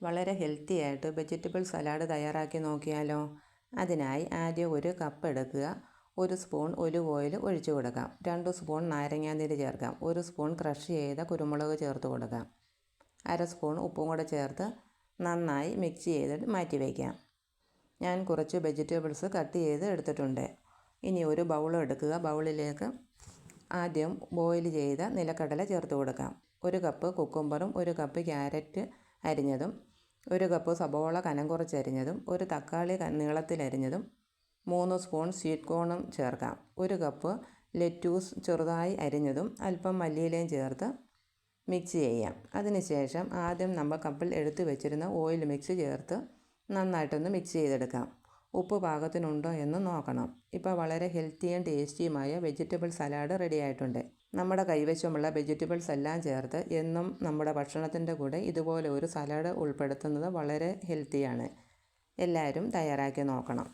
വളരെ ഹെൽത്തി ആയിട്ട് vegetable salad തയ്യാറാക്കി നോക്കിയാലോ? അതിനായി ആദ്യം ഒരു കപ്പ് എടുക്കുക. 1 സ്പൂൺ ഒലിവ് ഓയിൽ ഒഴിച്ചു കൊടുക്കാം. 2 സ്പൂൺ നാരങ്ങാനീര് ചേർക്കാം. 1 സ്പൂൺ ക്രഷ് ചെയ്ത കുരുമുളക് ചേർത്ത് കൊടുക്കാം. 1/2 സ്പൂൺ ഉപ്പും കൂടെ ചേർത്ത് നന്നായി മിക്സ് ചെയ്തിട്ട് മാറ്റി വയ്ക്കാം. ഞാൻ കുറച്ച് വെജിറ്റബിൾസ് കട്ട് ചെയ്ത് എടുത്തിട്ടുണ്ട്. ഇനി ഒരു ബൗൾ എടുക്കുക. ബൗളിലേക്ക് ആദ്യം ബോയിൽ ചെയ്ത നിലക്കടല ചേർത്ത് കൊടുക്കാം. 1 കപ്പ് കുക്കുംബറും 1 കപ്പ് ക്യാരറ്റ് അരിഞ്ഞതും 1 കപ്പ് സബോള കനം കുറച്ചരിഞ്ഞതും 1 തക്കാളി നീളത്തിലരിഞ്ഞതും 3 സ്പൂൺ സ്വീറ്റ് കോണും ചേർക്കാം. 1 കപ്പ് ലെറ്റ്യൂസ് ചെറുതായി അരിഞ്ഞതും അല്പം മല്ലിയിലയും ചേർത്ത് മിക്സ് ചെയ്യാം. അതിനുശേഷം ആദ്യം നമ്മൾ കപ്പിൽ എടുത്തു വെച്ചിരുന്ന ഓയിൽ മിക്സ് ചേർത്ത് നന്നായിട്ടൊന്ന് മിക്സ് ചെയ്തെടുക്കാം. ഉപ്പ് പാകത്തിനുണ്ടോ എന്ന് നോക്കണം. ഇപ്പോൾ വളരെ ഹെൽത്തിയും ടേസ്റ്റിയുമായ വെജിറ്റബിൾ സലാഡ് റെഡി ആയിട്ടുണ്ട്. നമ്മുടെ കൈവശമുള്ള വെജിറ്റബിൾസ് എല്ലാം ചേർത്ത് എന്നും നമ്മുടെ ഭക്ഷണത്തിൻ്റെ കൂടെ ഇതുപോലെ ഒരു സലാഡ് ഉൾപ്പെടുത്തുന്നത് വളരെ ഹെൽത്തിയാണ്. എല്ലാവരും തയ്യാറാക്കി നോക്കണം.